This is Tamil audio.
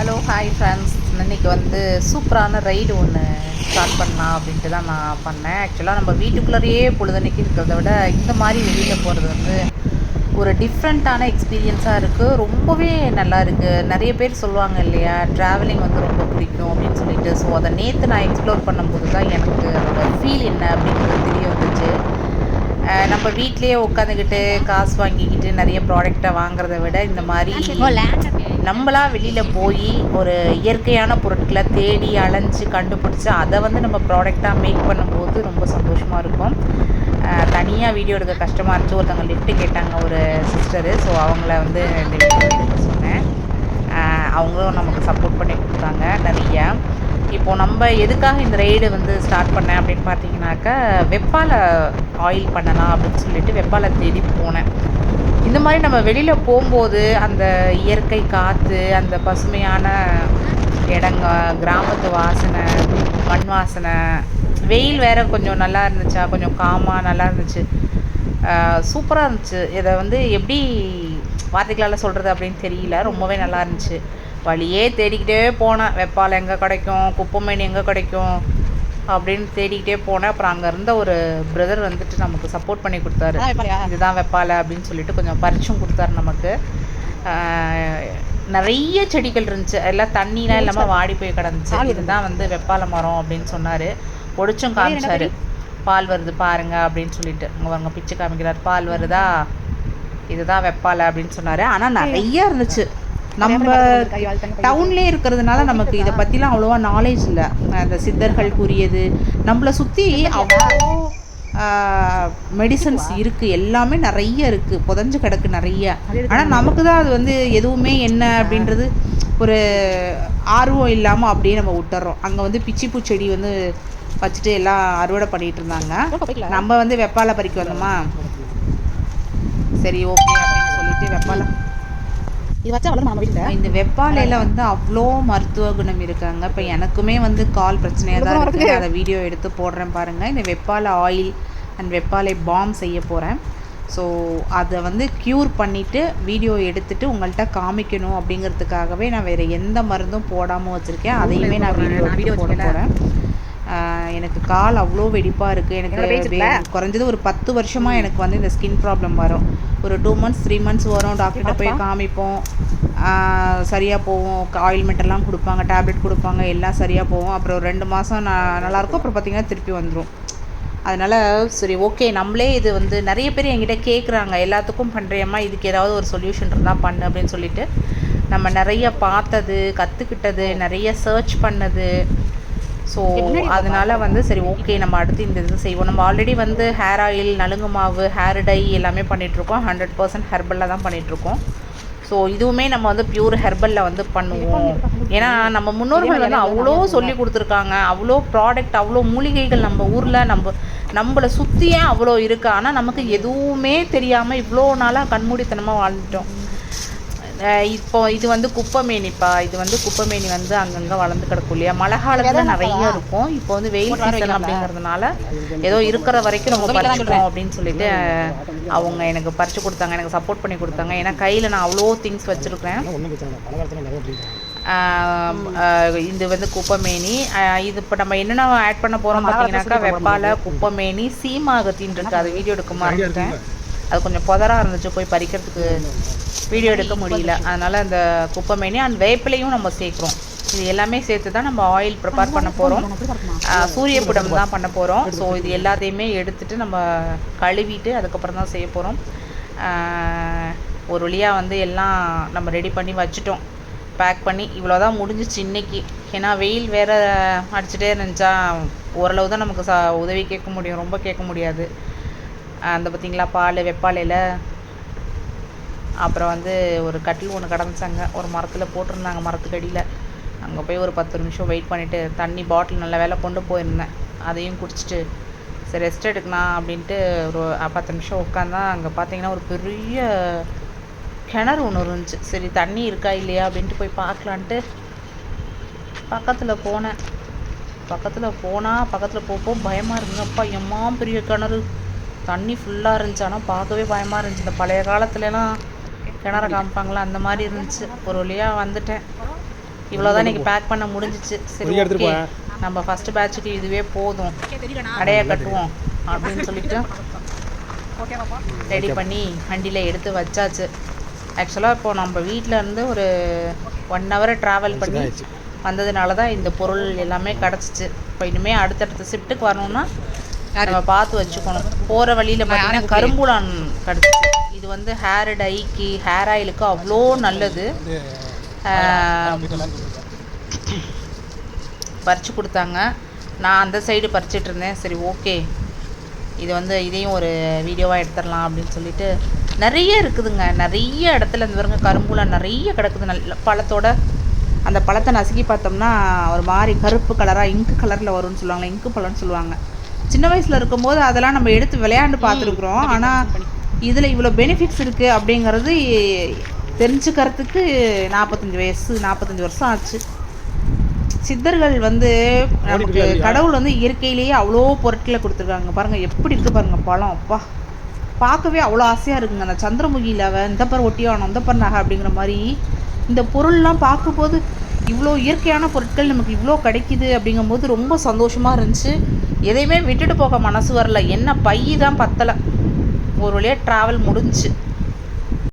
Hello hi friends. இன்றைக்கி வந்து சூப்பரான ரைடு ஒன்று ஸ்டார்ட் பண்ணலாம் அப்படின்ட்டு தான் நான் பண்ணேன். ஆக்சுவலாக நம்ம வீட்டுக்குள்ளேயே பொழுதன்னைக்கு இருக்கிறத விட இந்த மாதிரி வெளியில் போகிறது வந்து ஒரு டிஃப்ரெண்ட்டான எக்ஸ்பீரியன்ஸாக இருக்குது. ரொம்பவே நல்லா இருக்குது. நிறைய பேர் சொல்லுவாங்க இல்லையா, ட்ராவலிங் வந்து ரொம்ப பிடிக்கும் அப்படின்னு சொல்லிட்டு. ஸோ அதை நேற்று நான் எக்ஸ்ப்ளோர் பண்ணும்போது தான் எனக்கு அதோட ஃபீல் என்ன அப்படின்றது தெரிய வந்துச்சு. நம்ம வீட்லேயே உட்காந்துக்கிட்டு காசு வாங்கிக்கிட்டு நிறைய ப்ராடக்டை வாங்குறத விட இந்த மாதிரி நம்மளாக வெளியில் போய் ஒரு இயற்கையான பொருட்களை தேடி அலைஞ்சி கண்டுபிடிச்சி அதை வந்து நம்ம ப்ராடக்டாக மேக் பண்ணும்போது ரொம்ப சந்தோஷமாக இருக்கும். தனியாக வீடியோ எடுக்க கஷ்டமாக இருந்துச்சு. ஒருத்தவங்க லிஃப்ட்டு கேட்டாங்க, ஒரு சிஸ்டரு. ஸோ அவங்கள வந்து இந்த வீடியோ எடுக்க சொன்னேன். அவங்களும் நமக்கு சப்போர்ட் பண்ணி கொடுத்தாங்க நிறையா. இப்போது நம்ம எதுக்காக இந்த ரைடு வந்து ஸ்டார்ட் பண்ணேன் அப்படின்னு பார்த்தீங்கன்னாக்கா, வெப்பாலை ஆயில் பண்ணலாம் அப்படின்னு சொல்லிட்டு வெப்பாலை தேடி போனேன். இந்த மாதிரி நம்ம வெளியில் போகும்போது அந்த இயற்கை காற்று, அந்த பசுமையான இடங்க, கிராமத்து வாசனை, மண் வாசனை, வெயில் வேறு கொஞ்சம் நல்லா இருந்துச்சா, கொஞ்சம் காமாக நல்லா இருந்துச்சு, சூப்பராக இருந்துச்சு. இதை வந்து எப்படி வார்த்தைகளால் சொல்கிறது அப்படின்னு தெரியல, ரொம்பவே நல்லா இருந்துச்சு. வழியே தேடிக்கிட்டே போனேன், வெப்பாலை எங்கே கிடைக்கும், குப்பைமேனி எங்கே கிடைக்கும் அப்படின்னு தேடிக்கிட்டே போனேன். அப்புறம் அங்கே இருந்த ஒரு பிரதர் வந்துட்டு நமக்கு சப்போர்ட் பண்ணி கொடுத்தாரு. இதுதான் வெப்பாலை அப்படின்னு சொல்லிட்டு கொஞ்சம் பறிச்சும் கொடுத்தாரு நமக்கு. நிறைய செடிகள் இருந்துச்சு, எல்லாம் தண்ணிலாம் இல்லாமல் வாடி போய் கிடந்துச்சு. இதுதான் வந்து வெப்பாலை மரம் அப்படின்னு சொன்னார். பொடிச்சும் காமிச்சார். பால் வருது பாருங்க அப்படின்னு சொல்லிட்டு. அவங்க பிச்சு காமிக்கிறார், பால் வருதா, இதுதான் வெப்பாலை அப்படின்னு சொன்னார். ஆனால் நிறைய இருந்துச்சு. நம்ம டவுன்லேயே இருக்கிறதுனால நமக்கு இதை பற்றிலாம் அவ்வளோவா நாலேஜ் இல்லை. அந்த சித்தர்கள் கூறியது நம்மளை சுற்றி அவ்வளோ மெடிசன்ஸ் இருக்குது, எல்லாமே நிறைய இருக்குது, புதஞ்சு கிடக்கு நிறைய. ஆனால் நமக்கு தான் அது வந்து எதுவுமே என்ன அப்படின்றது ஒரு ஆர்வம் இல்லாமல் அப்படியே நம்ம விட்டுறோம். அங்கே வந்து பிச்சிப்பூ செடி வந்து வச்சுட்டு எல்லாம் அறுவடை பண்ணிகிட்டு இருந்தாங்க. நம்ம வந்து வெப்பாலை பறிக்க வந்தோமா, சரி ஓகே அப்படின்னு சொல்லிட்டு வெப்பாலை இந்த வெப்பாலையில் வந்து அவ்வளோ மருத்துவ குணம் இருக்காங்க. இப்போ எனக்குமே வந்து கால் பிரச்சனையாக தான் இருக்குது. அதை வீடியோ எடுத்து போடுறேன் பாருங்கள். இந்த Veppalai oil and Veppalai bomb செய்ய போகிறேன். ஸோ அதை வந்து க்யூர் பண்ணிவிட்டு வீடியோ எடுத்துகிட்டு உங்கள்கிட்ட காமிக்கணும் அப்படிங்கிறதுக்காகவே நான் வேறு எந்த மருந்தும் போடாமல் வச்சுருக்கேன். அதையுமே நான் வீடியோ போட போகிறேன். எனக்கு கால் அவ்வளோ வெடிப்பாக இருக்குது. எனக்கு குறைஞ்சது ஒரு 10 வருஷமாக எனக்கு வந்து இந்த ஸ்கின் ப்ராப்ளம் வரும். ஒரு 2 months 3 months வரும். டாக்டர்கிட்ட போய் காமிப்போம், சரியாக போவோம். ஆயில்மெண்ட்டெல்லாம் கொடுப்பாங்க, டேப்லெட் கொடுப்பாங்க, எல்லாம் சரியாக போவோம். அப்புறம் ஒரு 2 மாதம் நல்லாயிருக்கும். அப்புறம் பார்த்திங்கன்னா திருப்பி வந்துடும். அதனால் சரி ஓகே, நம்மளே இது வந்து நிறைய பேர் என்கிட்ட கேட்குறாங்க, எல்லாத்துக்கும் பண்ணுறியம்மா, இதுக்கு ஏதாவது ஒரு சொல்யூஷன் இருந்தால் பண்ணு அப்படின்னு சொல்லிட்டு நம்ம நிறைய பார்த்தது, கற்றுக்கிட்டது, நிறைய சர்ச் பண்ணது. ஸோ அதனால் வந்து சரி ஓகே, நம்ம அடுத்து இந்த இது செய்வோம். நம்ம ஆல்ரெடி வந்து ஹேர் ஆயில், நலுங்கு மாவு, ஹேர் டை எல்லாமே பண்ணிகிட்ருக்கோம். 100% ஹெர்பலில் தான் பண்ணிகிட்ருக்கோம். ஸோ இதுவுமே நம்ம வந்து பியூர் ஹெர்பலில் வந்து பண்ணுவோம். ஏன்னா நம்ம முன்னோர்கள் வந்து அவ்வளோ சொல்லி கொடுத்துருக்காங்க, அவ்வளோ ப்ராடக்ட், அவ்வளோ மூலிகைகள் நம்ம ஊரில் நம்மளை சுற்றியே அவ்வளோ இருக்குது. ஆனால் நமக்கு எதுவுமே தெரியாமல் இவ்வளோ நாளாக கண்மூடித்தனமாக வாழ்ந்துட்டோம். இப்போ இது வந்து குப்பைமேனிப்பா, இது வந்து குப்பைமேனி வந்து அங்கங்கே வளர்ந்து கிடக்கும் இல்லையா, மழை காலத்தில் நிறைய இருக்கும். இப்போ வந்து வெயில் சீசன் அப்படிங்கிறதுனால ஏதோ இருக்கிற வரைக்கும் நம்ம பறிச்சுக்கிறோம் அப்படின்னு சொல்லிட்டு அவங்க எனக்கு பறித்து கொடுத்தாங்க, எனக்கு சப்போர்ட் பண்ணி கொடுத்தாங்க. ஏன்னா கையில் நான் அவ்வளோ திங்ஸ் வச்சுருக்கேன். இது வந்து குப்பைமேனி. இது இப்போ நம்ம என்னென்ன ஆட் பண்ண போகிறோம் பார்த்தீங்கன்னாக்கா, வெப்பாலை, குப்பைமேனி, சீமாகத்தின்னு இருக்குது. அது வீடியோ எடுக்க மாட்டேன், அது கொஞ்சம் புதராக இருந்துச்சு, போய் பறிக்கிறதுக்கு வீடியோ எடுக்க முடியல. அதனால் அந்த குப்பைமேனி அண்ட் வேப்பிலையும் நம்ம சேர்க்குறோம். இது எல்லாமே சேர்த்து தான் நம்ம ஆயில் ப்ரிப்பேர் பண்ண போகிறோம். சூரியப்புடம் தான் பண்ண போகிறோம். ஸோ இது எல்லாத்தையுமே எடுத்துகிட்டு நம்ம கழுவிட்டு அதுக்கப்புறம் தான் செய்ய போகிறோம். ஒரு வழியாக வந்து எல்லாம் நம்ம ரெடி பண்ணி வச்சுட்டோம், பேக் பண்ணி. இவ்வளோ தான் முடிஞ்சிச்சு இன்றைக்கி. ஏன்னா வெயில் வேறு அடிச்சுட்டே இருந்துச்சா, ஓரளவு தான் நமக்கு உதவி கேட்க முடியும், ரொம்ப கேட்க முடியாது. அந்த பார்த்திங்களா பால், வெப்பாலையில். அப்புறம் வந்து ஒரு கட்டில் ஒன்று கிடந்துச்சாங்க, ஒரு மரத்தில் போட்டிருந்தாங்க, மரத்துக்கடியில். அங்கே போய் ஒரு 10 நிமிஷம் வெயிட் பண்ணிவிட்டு தண்ணி பாட்டில் நல்ல வேலை கொண்டு போயிருந்தேன், அதையும் குடிச்சிட்டு சரி ரெஸ்ட் எடுக்கலாம் அப்படின்ட்டு ஒரு 10 நிமிஷம் உட்காந்தா அங்கே பார்த்திங்கன்னா ஒரு பெரிய கிணறு ஒன்று இருந்துச்சு. சரி தண்ணி இருக்கா இல்லையா அப்படின்ட்டு போய் பார்க்கலான்ட்டு பக்கத்தில் போனேன். பக்கத்தில் போகும் பயமாக இருக்குங்கப்பா, எம்மா பெரிய கிணறு, தண்ணி ஃபுல்லாக இருந்துச்சு. ஆனால் பார்க்கவே பயமாக இருந்துச்சு. இந்த பழைய காலத்துலலாம் கிணறு காமிப்பாங்களா, அந்த மாதிரி இருந்துச்சு. ஒரு வழியாக வந்துட்டேன். இவ்வளோதான் இன்றைக்கி பேக் பண்ண முடிஞ்சிச்சு. சரி, ஓகே, நம்ம ஃபஸ்ட்டு பேட்சுக்கு இதுவே போதும், அடையை கட்டுவோம் அப்படின்னு சொல்லிட்டு ரெடி பண்ணி வண்டியில் எடுத்து வச்சாச்சு. ஆக்சுவலாக இப்போது நம்ம வீட்டில் இருந்து ஒரு 1 hour ட்ராவல் பண்ணி வந்ததுனால தான் இந்த பொருள் எல்லாமே கிடச்சிச்சு. இப்போ இனிமேல் அடுத்தடுத்த ஷிஃப்ட்டுக்கு வரணும்னா நம்ம பார்த்து வச்சுக்கணும். போகிற வழியில் பார்த்தீங்கன்னா கரும்புலான் கிடச்சிச்சு. இது வந்து ஹேர் டைக்கு, ஹேர் ஆயிலுக்கு அவ்வளோ நல்லது. பறித்து கொடுத்தாங்க. நான் அந்த சைடு பறிச்சிட்டு இருந்தேன். சரி, ஓகே, இது வந்து இதையும் ஒரு வீடியோவாக எடுத்துடலாம் அப்படின்னு சொல்லிட்டு நிறைய இருக்குதுங்க. நிறைய இடத்துல இந்த பாருங்க கரும்புலான் நிறைய கிடக்குது. நல்ல பழத்தோட அந்த பழத்தை நசுக்கி பார்த்தோம்னா ஒரு மாதிரி கருப்பு கலராக இங்கு கலரில் வரும்னு சொல்லுவாங்க, இங்கு பழம்னு சொல்லுவாங்க. சின்ன வயசில் இருக்கும்போது அதெல்லாம் நம்ம எடுத்து விளையாண்டு பார்த்துருக்குறோம். ஆனால் இதில் இவ்வளோ பெனிஃபிட்ஸ் இருக்குது அப்படிங்கிறது தெரிஞ்சுக்கிறதுக்கு 45 வருஷம் ஆச்சு. சித்தர்கள் வந்து நமக்கு கடவுள் வந்து இயற்கையிலேயே அவ்வளோ பொருட்களை கொடுத்துருக்காங்க. பாருங்கள் எப்படி இருக்குது பாருங்கள் பழம். அப்பா, பார்க்கவே அவ்வளோ ஆசையாக இருக்குங்க. அந்த சந்திரமுகியில் இந்த பர் ஒட்டியானம், இந்த பர் நகை அப்படிங்கிற மாதிரி இந்த பொருள்லாம் பார்க்கும்போது இவ்வளோ இயற்கையான பொருட்கள் நமக்கு இவ்வளோ கிடைக்கிது அப்படிங்கும்போது ரொம்ப சந்தோஷமாக இருந்துச்சு. எதையுமே விட்டுட்டு போக மனசு வரல. என்ன பை தான் பத்தலை. ஒரு வழியாக ட்ராவல் முடிஞ்சு